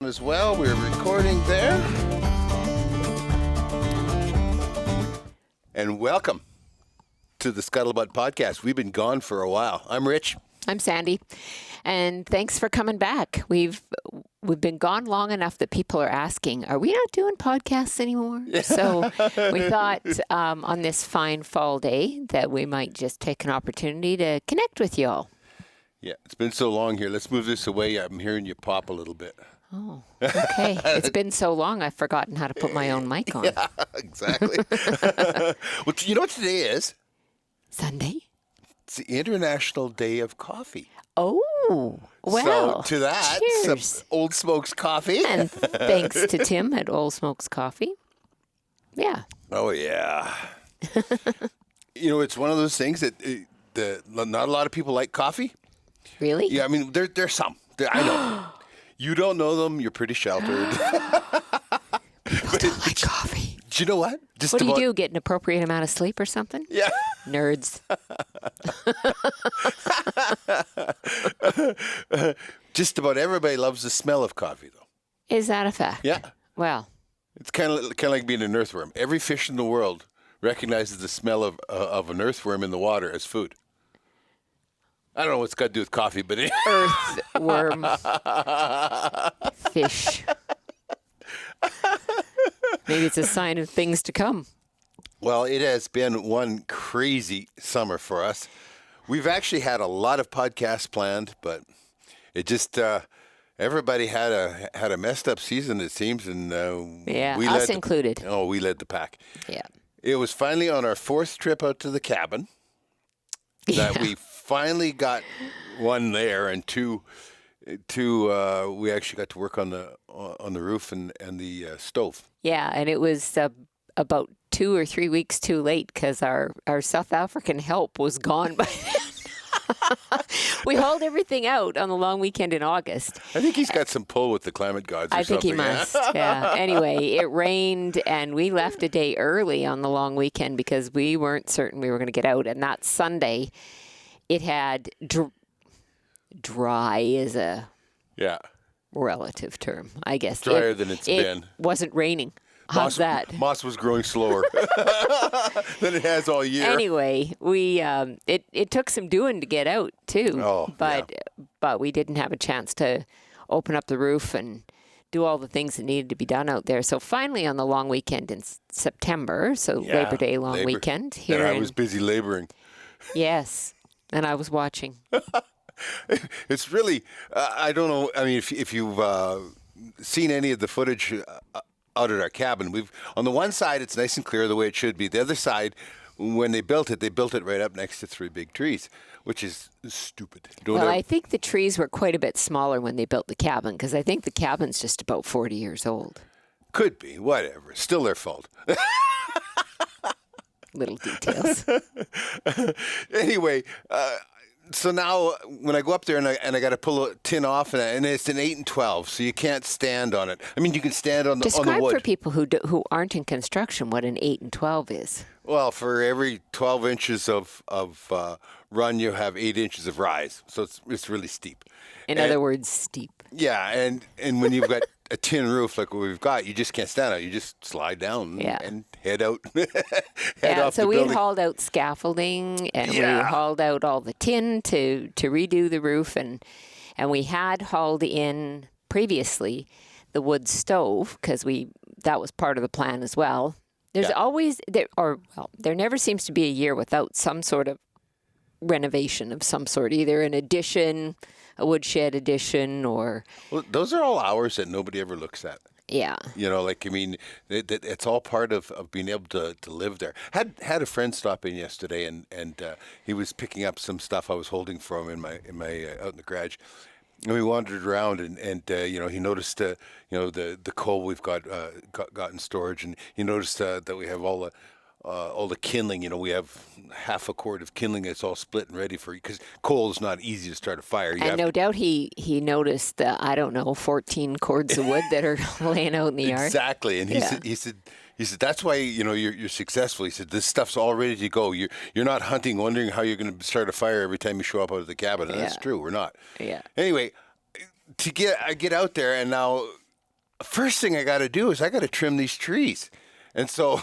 as well. We're recording there. And welcome to the Scuttlebutt Podcast. We've been gone for a while. I'm Rich. I'm Sandi. And thanks for coming back. We've been gone long enough that people are asking, are we not doing podcasts anymore? Yeah. So we thought on this fine fall day that we might just take an opportunity to connect with you all. Yeah, it's been so long here. Let's move this away. I'm hearing you pop a little bit. Oh, okay. It's been so long, I've forgotten how to put my own mic on. Yeah, exactly. Well, you know what today is? Sunday? It's the International Day of Coffee. Oh, well. So to that, cheers. some Old Smokes coffee. And thanks to Tim at Old Smokes Coffee. Yeah. Oh, yeah. You know, it's one of those things that not a lot of people like coffee. Really? Yeah, I mean, there's some. I know. You don't know them. You're pretty sheltered. People don't like coffee. Do you know what? What do you do? Get an appropriate amount of sleep or something? Yeah. Nerds. Just about everybody loves the smell of coffee, though. Is that a fact? Yeah. Well. It's kind of like being an earthworm. Every fish in the world recognizes the smell of an earthworm in the water as food. I don't know what's got to do with coffee, but earthworm fish. Maybe it's a sign of things to come. Well, it has been one crazy summer for us. We've actually had a lot of podcasts planned, but it just everybody had a messed up season, it seems, and us included. We led the pack. Yeah. It was finally on our fourth trip out to the cabin that we finally got one there, and two. We actually got to work on the roof and the stove. Yeah, and it was about 2 or 3 weeks too late because our South African help was gone by then. We hauled everything out on the long weekend in August. I think he's got some pull with the climate gods or something. I think he must, yeah. Anyway, it rained, and we left a day early on the long weekend because we weren't certain we were going to get out. And that Sunday, it had dry is a relative term, I guess. Drier than it's been. It wasn't raining. How's that? Moss was growing slower than it has all year. Anyway, we it took some doing to get out too. But we didn't have a chance to open up the roof and do all the things that needed to be done out there. So finally, on the long weekend in September, Labor Day long weekend here, and I was busy laboring. Yes, and I was watching. It's really I don't know. I mean, if you've seen any of the footage out at our cabin, we've on the one side it's nice and clear the way it should be. The other side, when they built it right up next to 3 big trees, which is stupid. I think the trees were quite a bit smaller when they built the cabin because I think the cabin's just about 40 years old. Could be, whatever. Still their fault. Little details. Anyway. So now, when I go up there and I got to pull a tin off, and it's an 8 and 12, so you can't stand on it. I mean, you can stand on the wood. Describe for people who aren't in construction what an 8 and 12 is. Well, for every 12 inches of run, you have 8 inches of rise, so it's really steep. In other words, steep. Yeah, and when you've got a tin roof like what we've got, you just can't stand on it. You just slide down and head out. So we had hauled out scaffolding and we hauled out all the tin to redo the roof, and we had hauled in previously the wood stove because that was part of the plan as well. There's always there never seems to be a year without some sort of renovation of some sort, either an addition, a woodshed addition, or... Well, those are all hours that nobody ever looks at. Yeah. You know, like, I mean, it's all part of being able to live there. Had a friend stop in yesterday, and he was picking up some stuff I was holding for him in my out in the garage. And we wandered around, and he noticed, the coal we've got in storage, and he noticed that we have all the kindling. You know, we have half a cord of kindling that's all split and ready for you, because coal is not easy to start a fire. And no doubt he noticed the 14 cords of wood that are laying out in the yard. Exactly, and he said that's why you're successful. He said this stuff's all ready to go. You're not hunting, wondering how you're going to start a fire every time you show up out of the cabin. And that's true. We're not. Yeah. Anyway, I get out there, and now first thing I got to do is I got to trim these trees. And so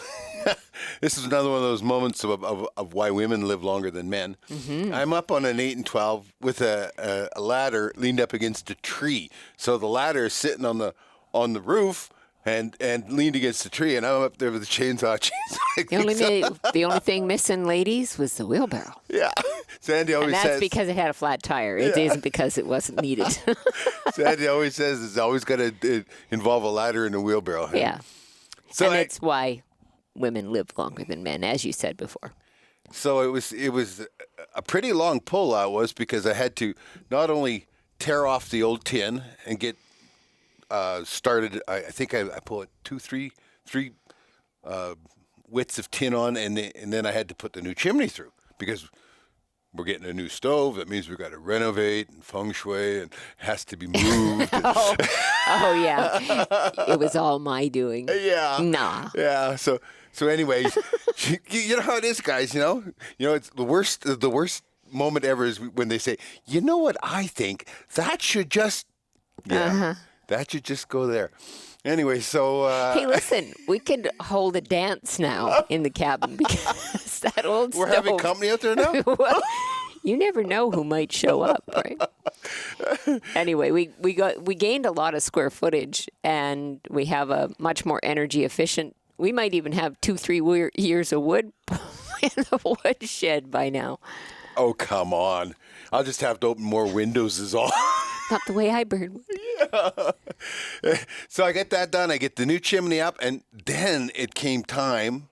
this is another one of those moments of why women live longer than men. Mm-hmm. I'm up on an 8 and 12 with a ladder leaned up against a tree. So the ladder is sitting on the roof and leaned against the tree, and I'm up there with the chainsaw. The only thing missing, ladies, was the wheelbarrow. Yeah. Sandi always says... And that's because it had a flat tire. It isn't because it wasn't needed. Sandi always says it's always got to involve a ladder and a wheelbarrow. Yeah. So that's why women live longer than men, as you said before. So it was a pretty long pull out was because I had to not only tear off the old tin and get started. I think I put three widths of tin on, and then I had to put the new chimney through because we're getting a new stove. That means we've got to renovate and feng shui, and it has to be moved. Oh yeah, it was all my doing. Yeah. Nah. Yeah. So anyways, you know how it is, guys. You know, it's the worst moment ever is when they say, you know what I think that should just that should just go there. Anyway, so... hey, listen, we could hold a dance now in the cabin because that old We're stove... having company out there now? Well, you never know who might show up, right? Anyway, we gained a lot of square footage, and we have a much more energy efficient... We might even have 2-3 years of wood in the wood shed by now. Oh, come on. I'll just have to open more windows is all. Not the way I burn. Yeah. So I get that done. I get the new chimney up, and then it came time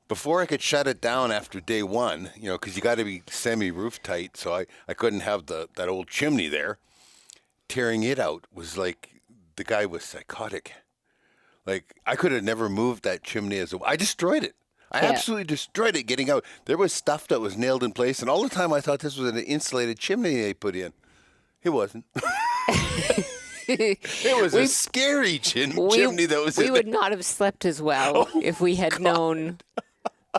before I could shut it down after day one, because you got to be semi-roof tight. So I couldn't have that old chimney there. Tearing it out was like the guy was psychotic. Like I could have never moved that chimney I destroyed it. I absolutely destroyed it getting out. There was stuff that was nailed in place, and all the time I thought this was an insulated chimney they put in. It wasn't. It was a scary chimney that was in We would not have slept as well if we had known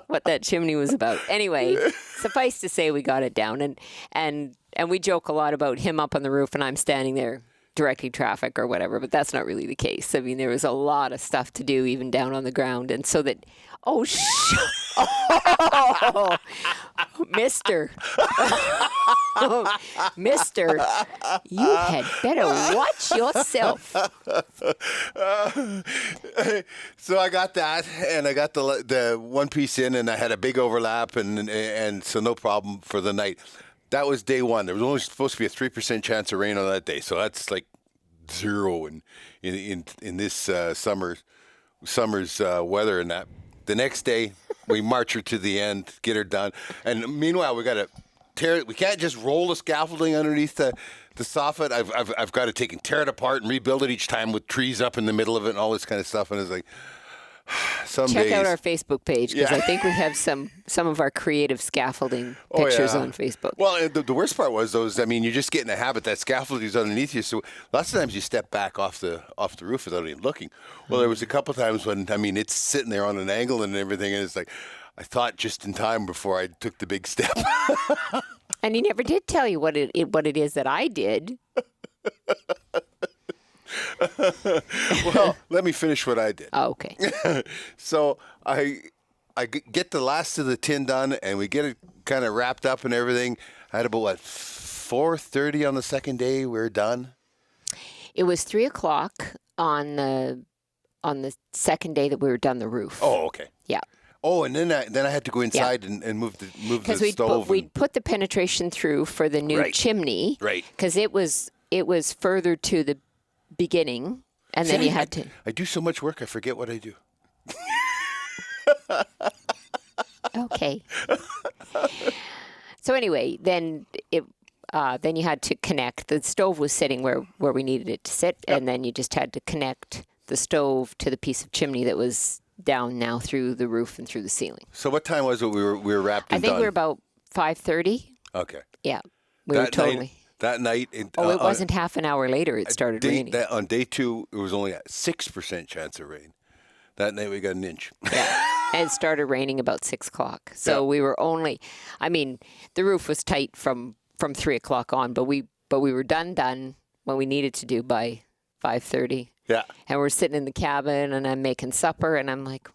what that chimney was about. Anyway, suffice to say we got it down, and we joke a lot about him up on the roof and I'm standing there directing traffic or whatever, but that's not really the case. I mean, there was a lot of stuff to do even down on the ground, and so that... Oh, Mister. Mister, you had better watch yourself. So I got that, and I got the one piece in, and I had a big overlap, and so no problem for the night. That was day one. There was only supposed to be a 3% chance of rain on that day, so that's like zero in this summer's weather and that. The next day, we march her to the end, get her done. And meanwhile, we got to tear it. We can't just roll the scaffolding underneath the soffit. I've got to tear it apart and rebuild it each time with trees up in the middle of it and all this kind of stuff. And it's like, Check out our Facebook page because I think we have some of our creative scaffolding pictures on Facebook. Well, the worst part was those. I mean, you're just getting a habit that scaffolding is underneath you. So lots of times you step back off the roof without even looking. Well, there was a couple of times when it's sitting there on an angle and everything, and it's like I thought just in time before I took the big step. And he never did tell you what it is that I did. Well, let me finish what I did. Oh, okay. So I get the last of the tin done, and we get it kind of wrapped up and everything. I had about 4:30 on the second day. We were done. It was 3:00 on the second day that we were done the roof. Oh, okay. Yeah. Oh, and then I had to go inside and move the stove. Because we'd put the penetration through for the new chimney. Right. Because it was further to the beginning, and then you had to... I do so much work, I forget what I do. Okay. So anyway, then you had to connect. The stove was sitting where we needed it to sit, and then you just had to connect the stove to the piece of chimney that was down now through the roof and through the ceiling. So what time was it we were wrapped and I think done? we were about 5:30. Okay. Yeah, we were totally... That night... it wasn't half an hour later it started raining. On day two, it was only a 6% chance of rain. That night we got an inch. Yeah, and it started raining about 6:00. So we were only... the roof was tight from 3:00 on, but we were done when we needed to do by 5:30. Yeah. And we're sitting in the cabin, and I'm making supper, and I'm like,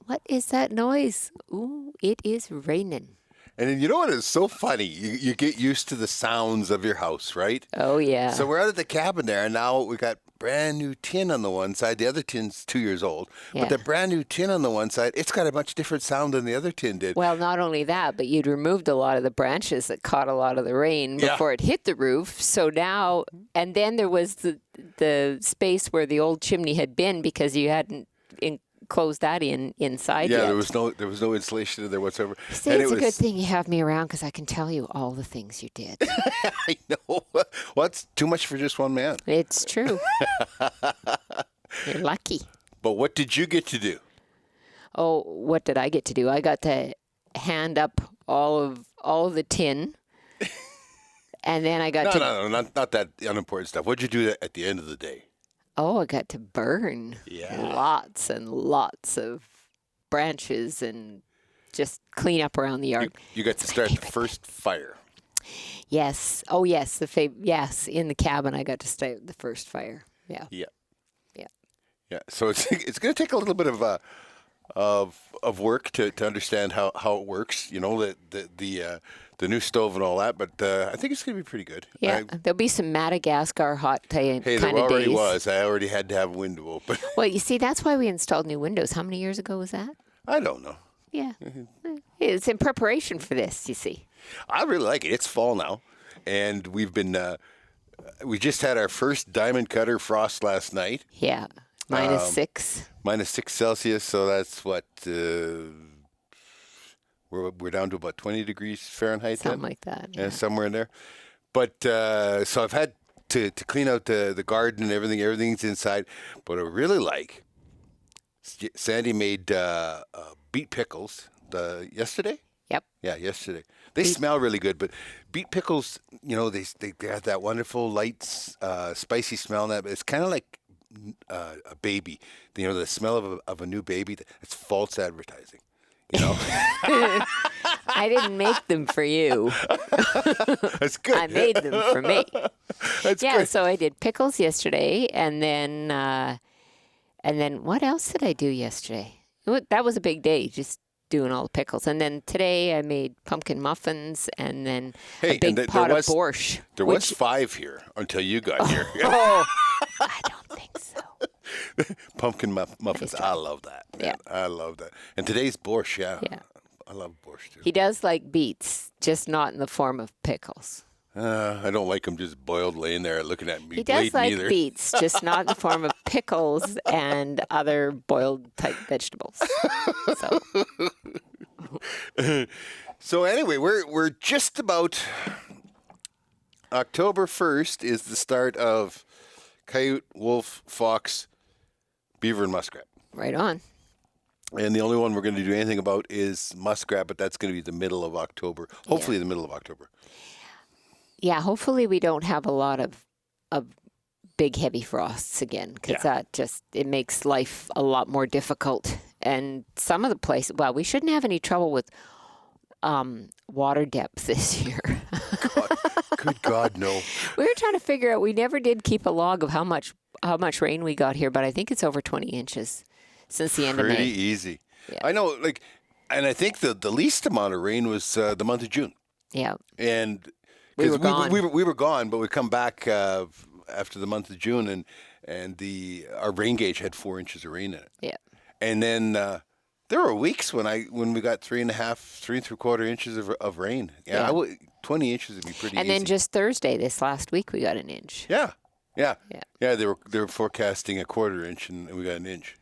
what is that noise? Ooh, it is raining. And then you know what is so funny? You get used to the sounds of your house, right? Oh, yeah. So we're out at the cabin there, and now we got brand new tin on the one side. The other tin's 2 years old. Yeah. But the brand new tin on the one side, it's got a much different sound than the other tin did. Well, not only that, but you'd removed a lot of the branches that caught a lot of the rain before it hit the roof. So now, and then there was the space where the old chimney had been because you hadn't closed that inside yet. There was no insulation in there whatsoever. See, it's a good thing you have me around because I can tell you all the things you did. I know. Well, it's too much for just one man. It's true. You're lucky. But what did you get to do? Oh, what did I get to do? I got to hand up all of the tin. And then I got not that unimportant stuff. What did you do at the end of the day? Oh, I got to burn lots and lots of branches and just clean up around the yard. You got to start the first fire. Yes. Oh, yes. Yes, in the cabin, I got to start the first fire. Yeah. Yeah. Yeah. Yeah. So it's going to take a little bit of work to understand how it works. You know, the new stove and all that, but I think it's going to be pretty good. Yeah, there'll be some Madagascar hot kind of days. Hey, there already was. I already had to have a window open. Well, you see, that's why we installed new windows. How many years ago was that? I don't know. Yeah. It's in preparation for this, you see. I really like it. It's fall now, and we've been, we just had our first diamond cutter frost last night. Yeah, -6. -6 Celsius, so that's what... We're down to about 20 degrees Fahrenheit. Something like that. Yeah, somewhere in there. But so I've had to clean out the garden and everything. Everything's inside. But I really like, Sandy made beet pickles yesterday. Yep. Yeah, yesterday. They smell really good, but beet pickles, you know, they have that wonderful light, spicy smell. And that, but it's kind of like a baby. You know, the smell of a new baby. It's false advertising. You know, I didn't make them for you. That's good. I made them for me. That's good. So I did pickles yesterday, and then what else did I do yesterday? That was a big day, just doing all the pickles. And then today I made pumpkin muffins, and then a big pot of borscht. There was 5 here until you got here. Oh, I don't think so. Pumpkin muffins. I love that. Man. Yeah. I love that. And today's borscht, yeah. I love borscht too. He does like beets, just not in the form of pickles. I don't like him just boiled laying there looking at me. He does like either. beets, just not in the form of pickles and other boiled type vegetables. So anyway, we're just about October 1st is the start of coyote, wolf, fox, beaver, and muskrat. Right on. And the only one we're going to do anything about is muskrat, but that's going to be the middle of October. Hopefully the middle of October. Yeah, hopefully we don't have a lot of big, heavy frosts again, because that it makes life a lot more difficult. And some of the places, well, we shouldn't have any trouble with water depth this year. Good God, no. We were trying to figure out, we never did keep a log of how much rain we got here, but I think it's over 20 inches since the end of May. Pretty easy. Yeah. I know, and I think the least amount of rain was the month of June. Yeah. And we were gone. We were gone, but we come back after the month of June, and our rain gauge had 4 inches of rain in it. Yeah. And then there were weeks when we got 3 3/4 inches of rain. Yeah. 20 inches would be pretty easy. And then just Thursday, this last week, we got an inch. Yeah. They were forecasting a 1/4 inch, and we got an inch.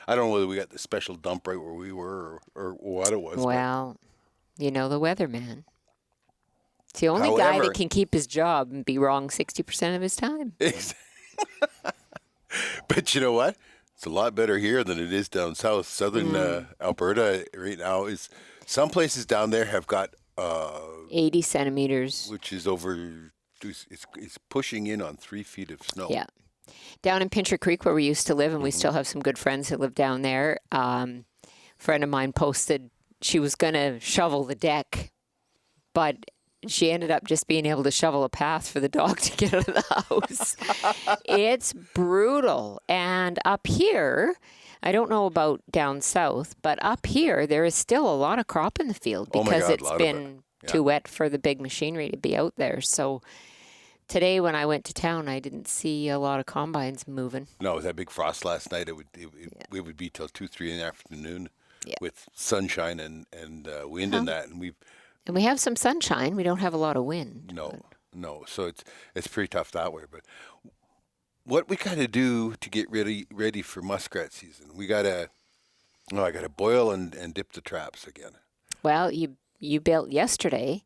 I don't know whether we got the special dump right where we were or what it was. Well, you know the weatherman. It's the only guy that can keep his job and be wrong 60% of his time. But you know what? It's a lot better here than it is down south. Southern Alberta right now is some places down there have got 80 centimeters, which is over. It's pushing in on 3 feet of snow. Yeah. Down in Pincher Creek, where we used to live, and we still have some good friends who live down there, a friend of mine posted she was going to shovel the deck, but she ended up just being able to shovel a path for the dog to get out of the house. It's brutal. And up here, I don't know about down south, but up here, there is still a lot of crop in the field because it's been too wet for the big machinery to be out there. So today when I went to town, I didn't see a lot of combines moving. No, with that big frost last night, it would be till 2-3 in the afternoon with sunshine and wind and that. And we have some sunshine. We don't have a lot of wind. No. So it's pretty tough that way. But what we got to do to get ready for muskrat season, I got to boil and dip the traps again. Well, you built yesterday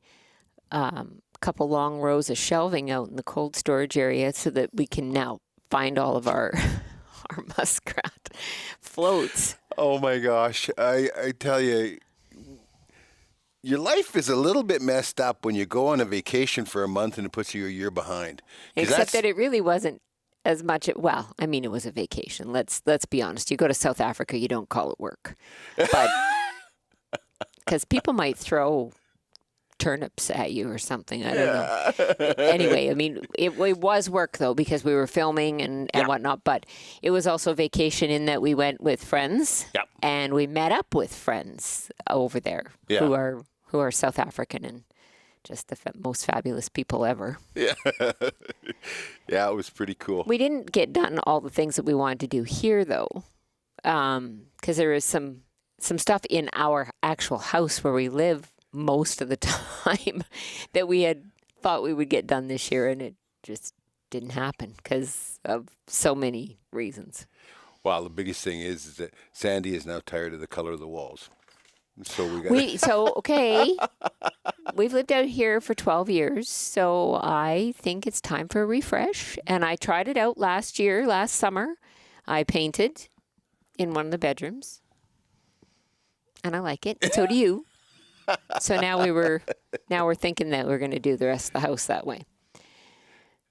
a couple long rows of shelving out in the cold storage area so that we can now find all of our muskrat floats. Oh my gosh. I tell you, your life is a little bit messed up when you go on a vacation for a month and it puts you a year behind. Except that it really wasn't as much. It was a vacation. Let's be honest. You go to South Africa, you don't call it work. But because people might throw turnips at you or something. I don't know. Anyway, I mean, it was work, though, because we were filming and whatnot. But it was also vacation in that we went with friends and we met up with friends over there who are South African and just the most fabulous people ever. Yeah. Yeah, it was pretty cool. We didn't get done all the things that we wanted to do here, though, because there is some stuff in our actual house where we live most of the time that we had thought we would get done this year, and it just didn't happen because of so many reasons. Well, the biggest thing is that Sandy is now tired of the color of the walls. So we've lived out here for 12 years, so I think it's time for a refresh. And I tried it out last summer. I painted in one of the bedrooms, and I like it. So do you. So now we're thinking that we're going to do the rest of the house that way.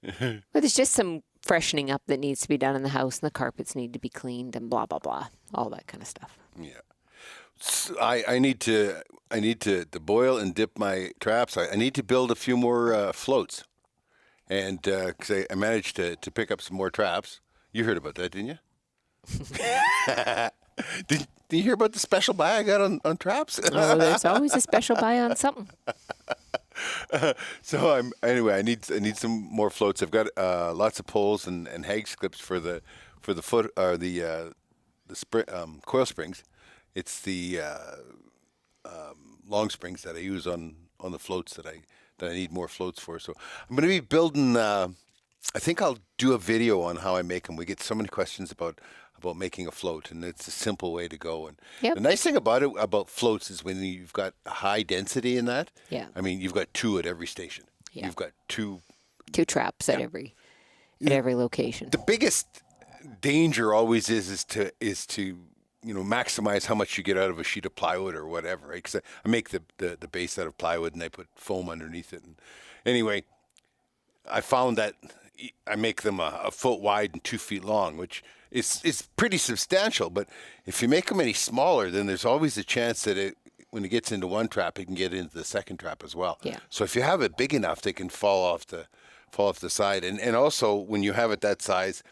But there's just some freshening up that needs to be done in the house, and the carpets need to be cleaned, and blah blah blah, all that kind of stuff. Yeah. So I need to boil and dip my traps. I need to build a few more floats, and because I managed to pick up some more traps. You heard about that, didn't you? Did you hear about the special buy I got on traps? Oh, there's always a special buy on something. So I need some more floats. I've got lots of poles and hag clips for the foot or the coil springs. It's the long springs that I use on the floats that I need more floats for. So I'm going to be building. I think I'll do a video on how I make them. We get so many questions about making a float, and it's a simple way to go. And the nice thing about floats is when you've got high density in that. Yeah. I mean, you've got 2 at every station. Yeah. You've got 2 traps at every location. The biggest danger always is to maximize how much you get out of a sheet of plywood or whatever, right? Because I make the base out of plywood and I put foam underneath it. And anyway, I found that I make them a foot wide and 2 feet long, which is pretty substantial. But if you make them any smaller, then there's always a chance that when it gets into one trap, it can get into the second trap as well. Yeah. So if you have it big enough, they can fall off the side. And also when you have it that size,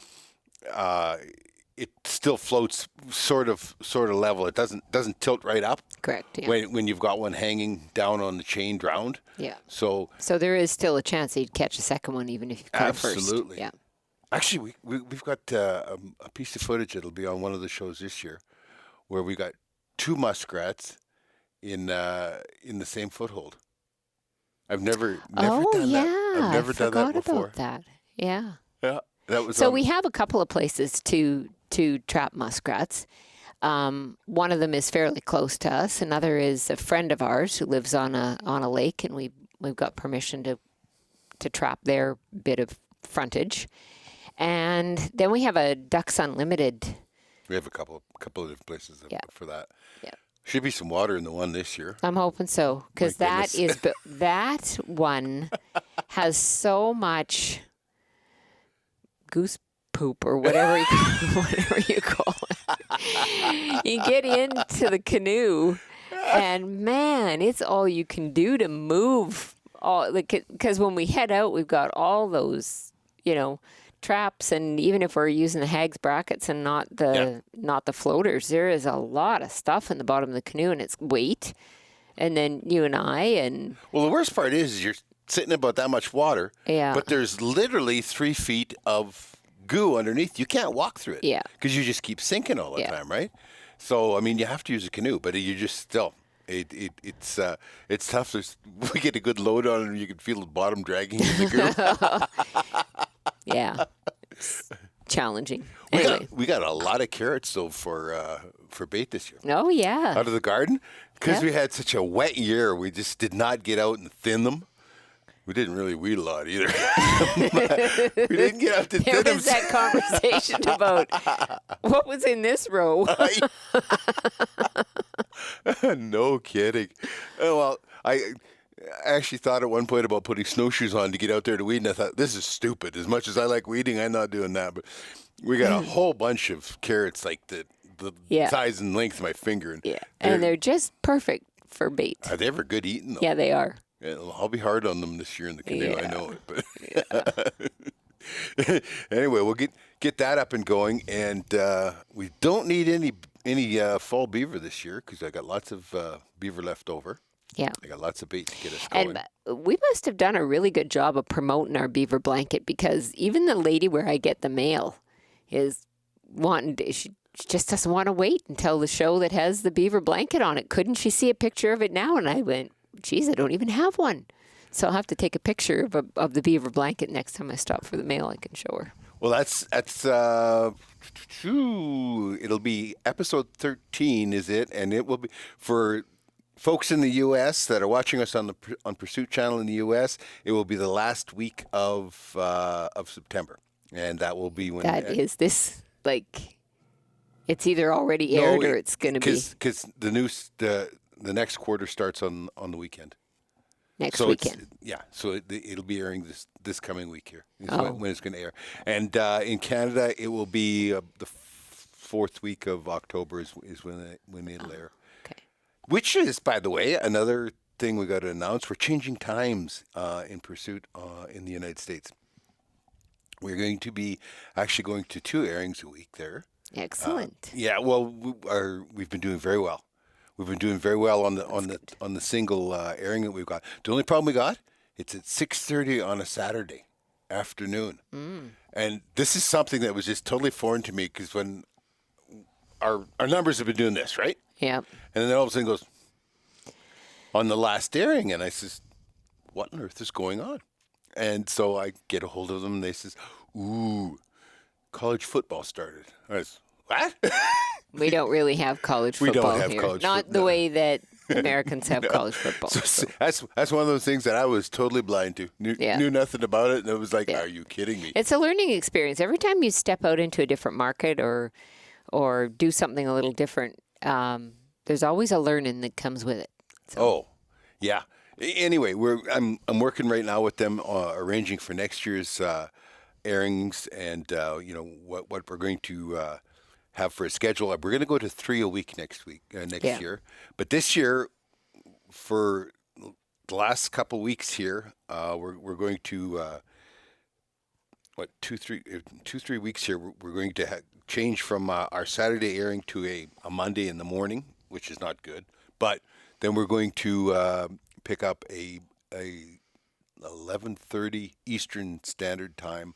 it still floats sort of level. It doesn't tilt right up. Correct. Yeah. When you've got one hanging down on the chain drowned. Yeah. So there is still a chance that you'd catch a second one even if you cut it first. Absolutely. Yeah. Actually, we've got a piece of footage that'll be on one of the shows this year, where we got 2 muskrats in the same foothold. I've never done that. I've never done that before. About that. Yeah. Yeah. That was so we have a couple of places to trap muskrats. One of them is fairly close to us. Another is a friend of ours who lives on a lake, and we've got permission to trap their bit of frontage. And then we have a Ducks Unlimited. We have a couple of different places for that. Yeah. Should be some water in the one this year. I'm hoping so, because that one has so much goose poop or whatever you call it. You get into the canoe, and man, it's all you can do to move all, because when we head out, we've got all those, traps, and even if we're using the Hags brackets and not the floaters, there is a lot of stuff in the bottom of the canoe, and it's weight. And then you and I, and well, the worst part is you're sitting in about that much water, but there's literally 3 feet of goo underneath. You can't walk through it, because you just keep sinking all the time, right? So I mean, you have to use a canoe, but you just still. It's tough. We get a good load on it, and you can feel the bottom dragging in the goo. Yeah, it's challenging. We got a lot of carrots though for bait this year. Oh yeah, out of the garden, because we had such a wet year. We just did not get out and thin them. We didn't really weed a lot either. We didn't get out to thin them. There was that conversation about what was in this row. No kidding. Well, I actually thought at one point about putting snowshoes on to get out there to weed, and I thought, this is stupid. As much as I like weeding, I'm not doing that. But we got a whole bunch of carrots like the size and length of my finger. And they're just perfect for bait. Are they ever good eating, though? Yeah, they are. Yeah, I'll be hard on them this year in the canoe. I know it. But anyway, we'll get that up and going, and we don't need any fall beaver this year because I got lots of beaver left over. Yeah, I got lots of bait to get us going. And we must have done a really good job of promoting our beaver blanket, because even the lady where I get the mail is wanting to, she just doesn't want to wait until the show that has the beaver blanket on it. Couldn't she see a picture of it now? And I went, geez, I don't even have one. So I'll have to take a picture of the beaver blanket next time I stop for the mail. I can show her. Well, that's it'll be episode 13, is it? And it will be for folks in the U.S. that are watching us on Pursuit Channel in the U.S. It will be the last week of September, and that will be when is this like it's either already aired or it's going to be because the next quarter starts on the weekend. Next weekend. So it'll be airing this coming week here. When it's going to air. And in Canada, it will be the fourth week of October is when it'll air. Okay. Which is, by the way, another thing we got to announce. We're changing times in Pursuit in the United States. We're going to be actually going to 2 airings a week there. Excellent. We've been doing very well. We've been doing very well on the single airing that we've got. The only problem we got, it's at 6:30 on a Saturday afternoon, and this is something that was just totally foreign to me because when our numbers have been doing this, right? Yeah. And then all of a sudden goes on the last airing, and I says, "What on earth is going on?" And so I get a hold of them, and they says, "Ooh, college football started." I was, what? We don't really have college football We don't have here. college Not the way that Americans have college football. So that's one of those things that I was totally blind to. Knew nothing about it, and it was like, are you kidding me? It's a learning experience. Every time you step out into a different market or do something a little different, there's always a learning that comes with it. So. Oh, yeah. Anyway, I'm working right now with them arranging for next year's airings, and what we're going to have for a schedule. We're going to go to 3 a week next year. But this year, for the last couple weeks here, we're going to 2-3 weeks here. We're going to change from our Saturday airing to a Monday in the morning, which is not good. But then we're going to pick up a 11:30 Eastern Standard Time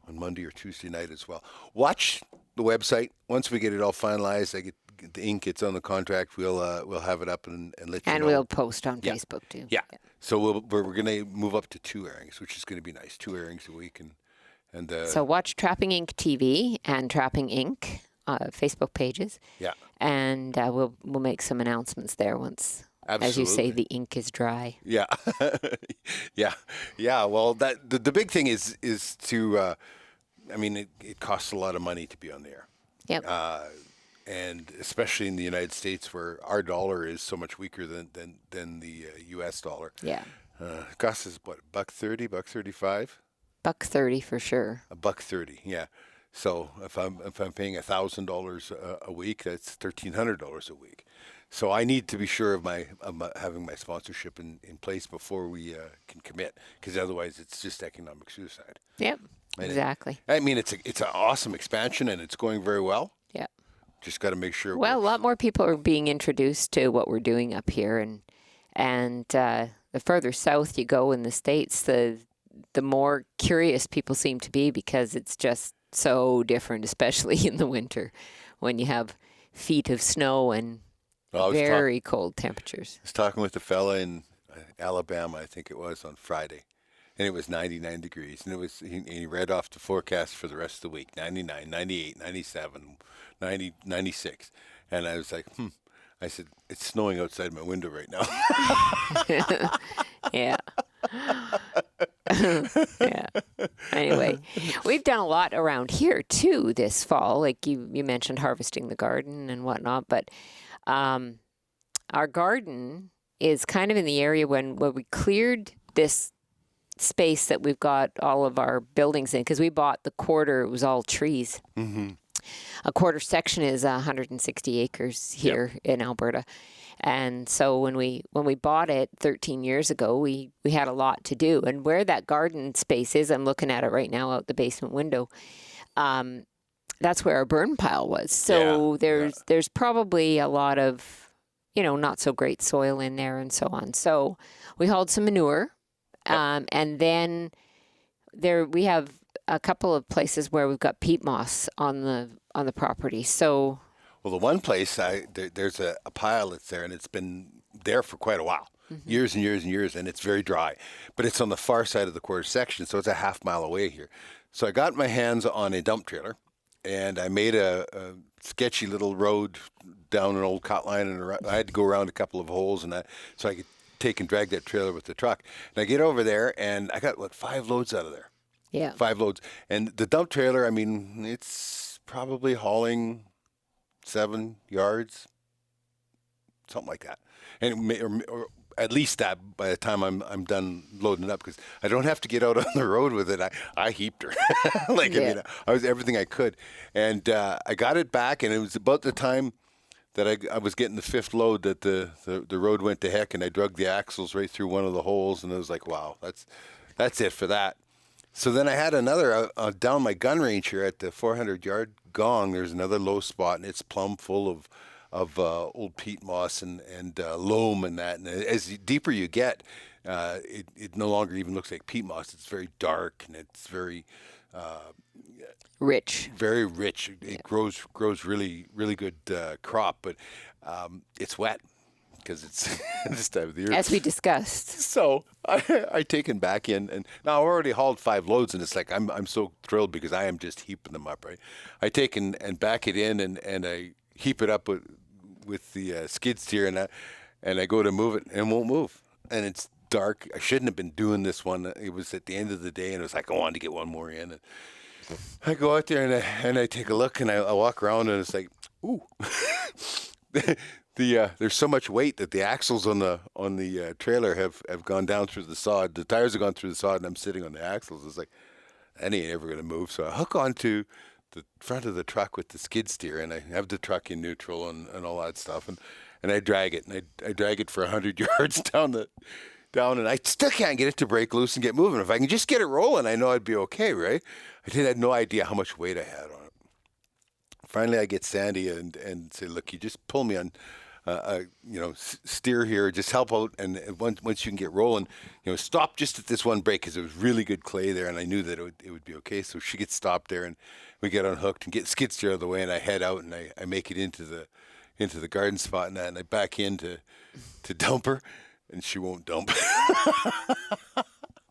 on Monday or Tuesday night as well. Watch the website. Once we get it all finalized, the ink gets on the contract. We'll have it up and let you know. And we'll post on Facebook too. Yeah. So we're going to move up to 2 airings, which is going to be nice. 2 airings a week, and so watch Trapping Inc. TV and Trapping Inc. Facebook pages. Yeah. And we'll make some announcements there once. Absolutely. As you say, the ink is dry. Yeah, yeah. Well, the big thing is to, it costs a lot of money to be on the air. Yep. And especially in the United States, where our dollar is so much weaker than the U.S. dollar. Yeah. It costs us what, $1.30, $1.35? $1.30 for sure. $1.30, yeah. So if I'm paying $1,000 a week, that's $1,300 a week. So I need to be sure of having my sponsorship in place before we can commit, because otherwise it's just economic suicide. Yep, And exactly. I mean, it's an awesome expansion and it's going very well. Yeah. Just got to make sure. Well, a lot more people are being introduced to what we're doing up here, and the further south you go in the States, the more curious people seem to be, because it's just so different, especially in the winter when you have feet of snow and very cold temperatures. I was talking with a fella in Alabama, I think it was, on Friday, and it was 99 degrees, and he read off the forecast for the rest of the week: 99, 98, 97, 90, 96, and I was like, I said, it's snowing outside my window right now. Yeah. Yeah. Anyway, we've done a lot around here too this fall. Like you mentioned harvesting the garden and whatnot, but our garden is kind of in the area where we cleared this space that we've got all of our buildings in, because we bought the quarter, it was all trees. Mm-hmm. A quarter section is 160 acres here in Alberta. And so when we bought it 13 years ago, we had a lot to do. And where that garden space is, I'm looking at it right now out the basement window, that's where our burn pile was. So there's probably a lot of, not so great soil in there and so on. So we hauled some manure. And then we have a couple of places where we've got peat moss on the property. So, well, the one place there's a pile that's there, and it's been there for quite a while, years and years and years, and it's very dry. But it's on the far side of the quarter section, so it's a half mile away here. So I got my hands on a dump trailer, and I made a sketchy little road down an old cot line, and I had to go around a couple of holes, so I could take and drag that trailer with the truck. And I get over there, and I got 5 loads out of there. Yeah. 5 loads. And the dump trailer, I mean, it's probably hauling 7 yards, something like that. And it may, or at least that by the time I'm done loading it up, because I don't have to get out on the road with it. I heaped her. I mean, I was everything I could. And I got it back, and it was about the time that I was getting the 5th load that the road went to heck, and I drug the axles right through one of the holes, and I was like, wow, that's it for that. So then I had another down my gun range here at the 400-yard gong. There's another low spot, and it's plumb full of old peat moss and loam and that. And as deeper you get, it no longer even looks like peat moss. It's very dark, and it's very rich. Very rich. It grows really really good crop, but it's wet, because it's this time of the year. As we discussed. So I taken back in, and now I already hauled 5 loads, and it's like I'm so thrilled because I am just heaping them up, right? I take and back it in, and I heap it up with the skid steer, and I go to move it, and it won't move, and it's dark. I shouldn't have been doing this one. It was at the end of the day, and it was like I wanted to get one more in. And I go out there and I take a look, and I walk around, and it's like, ooh. There's so much weight that the axles on the trailer have gone down through the sod. The tires have gone through the sod, and I'm sitting on the axles. It's like, that ain't ever going to move. So I hook onto the front of the truck with the skid steer, and I have the truck in neutral and all that stuff, and I drag it, and I drag it for 100 yards down, and I still can't get it to break loose and get moving. If I can just get it rolling, I know I'd be okay, right? I had no idea how much weight I had on it. Finally, I get Sandy and say, look, you just pull me on, steer here, just help out, and once you can get rolling, stop just at this one break, because it was really good clay there, and I knew that it would be okay. So she gets stopped there, and we get unhooked and get skid steer out of the way, and I head out, and I make it into the garden spot and that, and I back in to dump her, and she won't dump.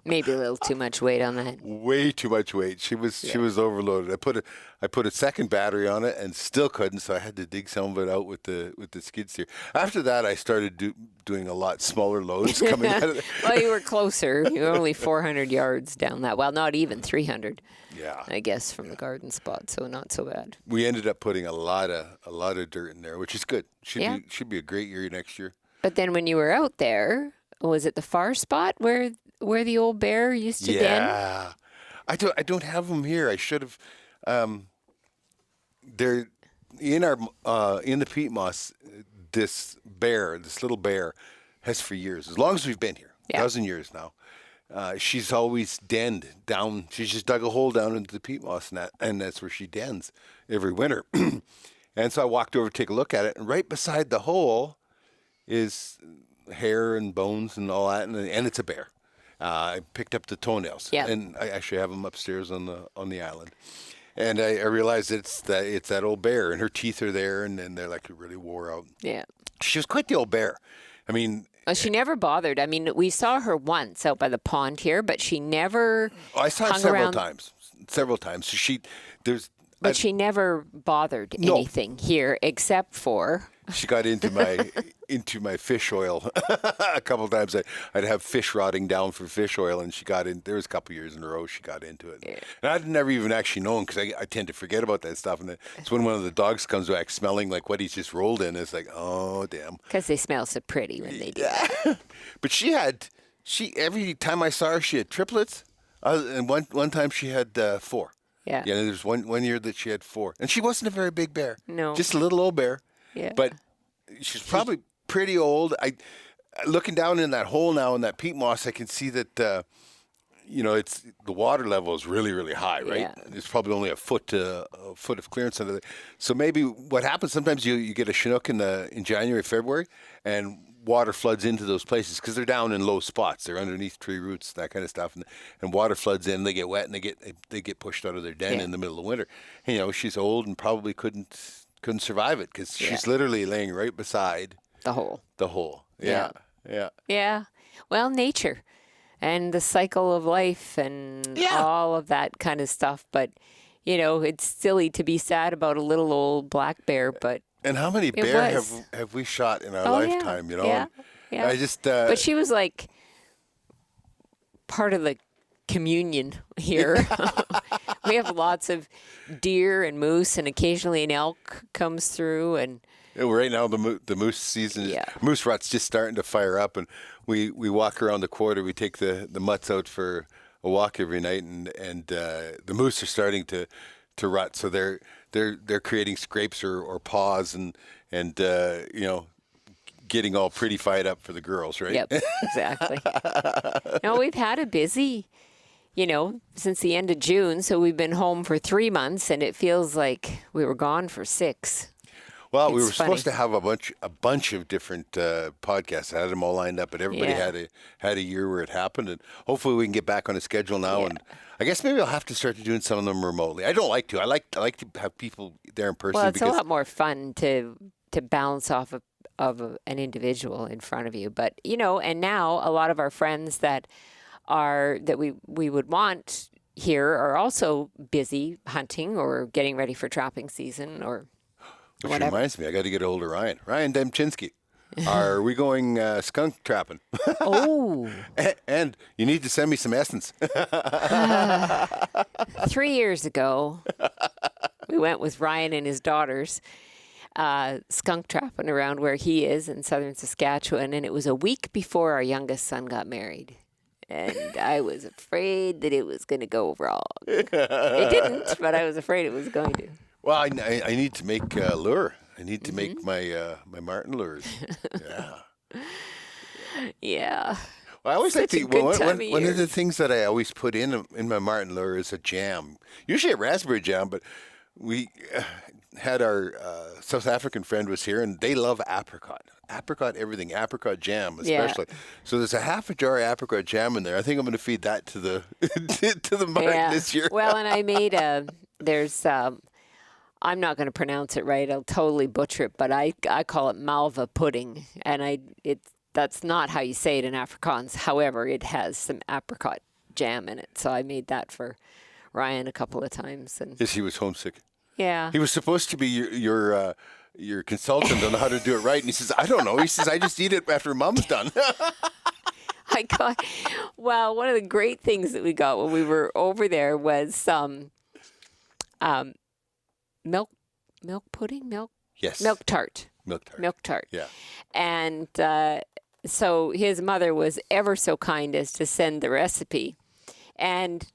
Maybe a little too much weight on that. Way too much weight. She was overloaded. I put a second battery on it and still couldn't, so I had to dig some of it out with the skid steer. After that, I started doing a lot smaller loads coming out of it. Well, you were closer. You were only 400 yards down that. Well, not even 300. Yeah. I guess from the garden spot, so not so bad. We ended up putting a lot of dirt in there, which is good. Should be a great year next year. But then when you were out there, was it the far spot where the old bear used to den? Yeah. I don't have them here. I should have. There, in the peat moss, this little bear, has for years, as long as we've been here, a dozen years now. She's always denned down. She's just dug a hole down into the peat moss, and that's where she dens every winter. And so I walked over to take a look at it, and right beside the hole is hair and bones and all that, and it's a bear. I picked up the toenails, and I actually have them upstairs on the island. And I realized it's that old bear, and her teeth are there, and they're like really wore out. Yeah, she was quite the old bear. I mean, she never bothered. I mean, we saw her once out by the pond here, but she never. I saw her several times. So But she never bothered anything here except for. She got into my fish oil a couple of times. I'd have fish rotting down for fish oil, and she got in. There was a couple of years in a row she got into it, and I'd never even actually known because I tend to forget about that stuff. And it's when one of the dogs comes back smelling like what he's just rolled in. It's like, oh damn, because they smell so pretty when they do that. But every time I saw her, she had triplets, and one time she had 4. Yeah, there's one year that she had 4, and she wasn't a very big bear. No, just a little old bear. Yeah. But she's probably pretty old. Looking down in that hole now in that peat moss, I can see that it's the water level is really, really high, right? Yeah. There's probably only a foot of clearance under there. So maybe what happens sometimes you get a Chinook in January, February, and water floods into those places because they're down in low spots. They're underneath tree roots, that kind of stuff, and water floods in. They get wet and they get pushed out of their den in the middle of winter. And, she's old and probably couldn't survive it because she's literally laying right beside the hole. Yeah. Well, nature and the cycle of life and all of that kind of stuff. But, it's silly to be sad about a little old black bear, but. And how many bear have we shot in our lifetime, Yeah. I just. But she was like part of the communion here. We have lots of deer and moose, and occasionally an elk comes through. And right now the moose season, moose rut's just starting to fire up, and we walk around the quarter. We take the mutts out for a walk every night, and the moose are starting to rut. So they're creating scrapes or paws and getting all pretty fired up for the girls, right? Yep, exactly. No, we've had a busy. Since the end of June, so we've been home for 3 months, and it feels like we were gone for 6. Well, we were supposed to have a bunch of different podcasts. I had them all lined up, but everybody had a year where it happened, and hopefully we can get back on a schedule now. Yeah. And I guess maybe I'll have to start doing some of them remotely. I don't like to. I like to have people there in person. Well, it's a lot more fun to bounce off of an individual in front of you. But and now a lot of our friends that we would want here are also busy hunting or getting ready for trapping season or Which reminds me, I got to get a hold of Ryan. Ryan Demchinsky. Are we going skunk trapping? Oh. And you need to send me some essence. 3 years ago, we went with Ryan and his daughters skunk trapping around where he is in southern Saskatchewan, and it was a week before our youngest son got married. And I was afraid that it was going to go wrong. It didn't, but I was afraid it was going to. Well, I need to make lure. I need to make my Marten Lures. Yeah. Yeah. Well, I always like to. One of the things that I always put in my Marten Lure is a jam. Usually a raspberry jam, but we had our South African friend was here, and they love apricot. Apricot everything, apricot jam especially. Yeah. So there's a half a jar of apricot jam in there. I think I'm going to feed that to the to the Marten this year. Well, and I made I'm not going to pronounce it right. I'll totally butcher it, but I call it malva pudding, and that's not how you say it in Afrikaans. However, it has some apricot jam in it, so I made that for Ryan a couple of times. And yes, he was homesick. Yeah, he was supposed to be your consultant on how to do it right, and he says, I don't know. He says, I just eat it after Mom's done. Well, one of the great things that we got when we were over there was some milk pudding, yes, milk tart. Yeah, and so his mother was ever so kind as to send the recipe, and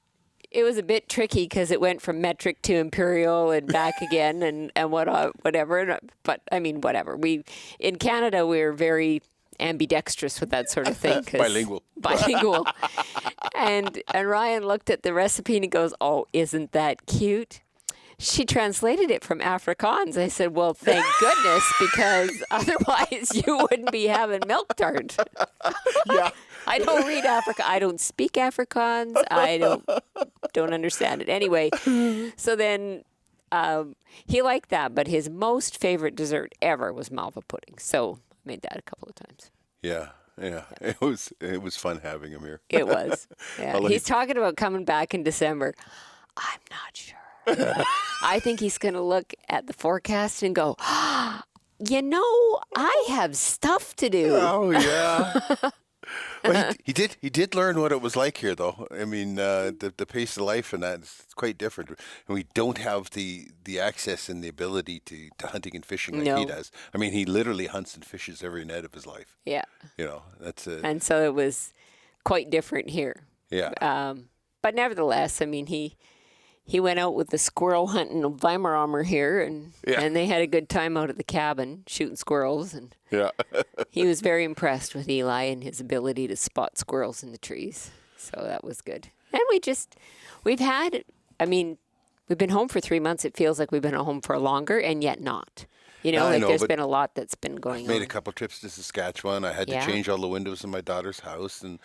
it was a bit tricky because it went from metric to imperial and back again and whatever. But I mean, whatever. In Canada, we're very ambidextrous with that sort of thing. Bilingual. And Ryan looked at the recipe and he goes, "Oh, isn't that cute?" She translated it from Afrikaans. I said, "Well, thank goodness, because otherwise you wouldn't be having milk tart." Yeah. I don't read I don't speak Afrikaans. I don't understand it. Anyway, so then he liked that, but his most favorite dessert ever was malva pudding. So I made that a couple of times. Yeah. It was fun having him here. It was. Yeah. He's talking about coming back in December. I'm not sure. I think he's going to look at the forecast and go, I have stuff to do. Oh, yeah. Well, he did learn what it was like here, though. I mean, the pace of life and that is quite different. And we don't have the access and the ability to hunting and fishing like he does. I mean, he literally hunts and fishes every night of his life. Yeah. That's and so it was quite different here. Yeah. But nevertheless, I mean, he went out with the squirrel hunting of Weimaraner here, and they had a good time out at the cabin shooting squirrels. And he was very impressed with Eli and his ability to spot squirrels in the trees. So that was good. And we've been home for 3 months. It feels like we've been at home for longer, and yet not. There's been a lot that's been going on. I made a couple trips to Saskatchewan. I had to change all the windows in my daughter's house, and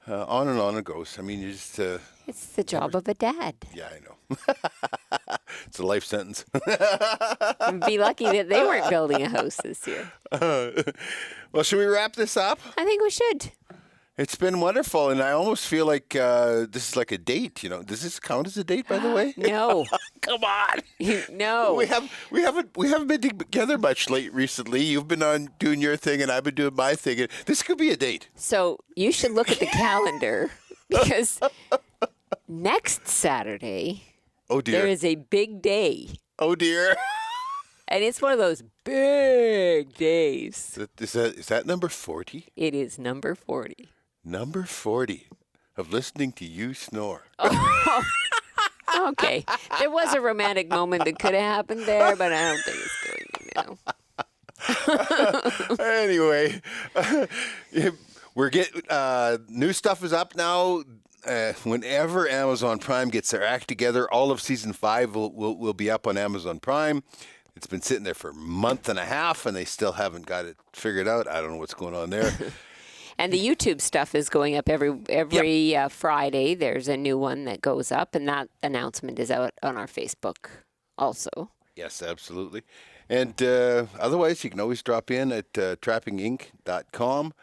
on it goes. I mean, you just... it's the job of a dad. Yeah, I know. It's a life sentence. Be lucky that they weren't building a house this year. Well, should we wrap this up? I think we should. It's been wonderful, and I almost feel like this is like a date. Does this count as a date, by the way? No. Come on. No. We haven't been together much recently. You've been on doing your thing, and I've been doing my thing. This could be a date. So you should look at the calendar, because next Saturday, oh dear, there is a big day. Oh dear. And it's one of those big days. Is that number 40? It is number 40. Number 40 of listening to you snore. Oh. Okay. There was a romantic moment that could have happened there, but I don't think it's going to. Anyway, we're getting new stuff is up now. Whenever Amazon Prime gets their act together, all of season 5 will be up on Amazon Prime. It's been sitting there for a month and a half, and they still haven't got it figured out. I don't know what's going on there. And the YouTube stuff is going up every Friday. There's a new one that goes up, and that announcement is out on our Facebook also. Yes, absolutely. And otherwise, you can always drop in at trappinginc.com,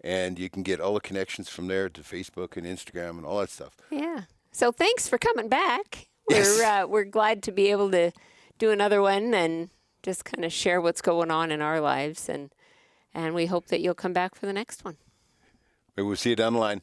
and you can get all the connections from there to Facebook and Instagram and all that stuff. Yeah. So thanks for coming back. Yes. We're glad to be able to do another one and just kind of share what's going on in our lives. And we hope that you'll come back for the next one. Maybe we'll see you down the line.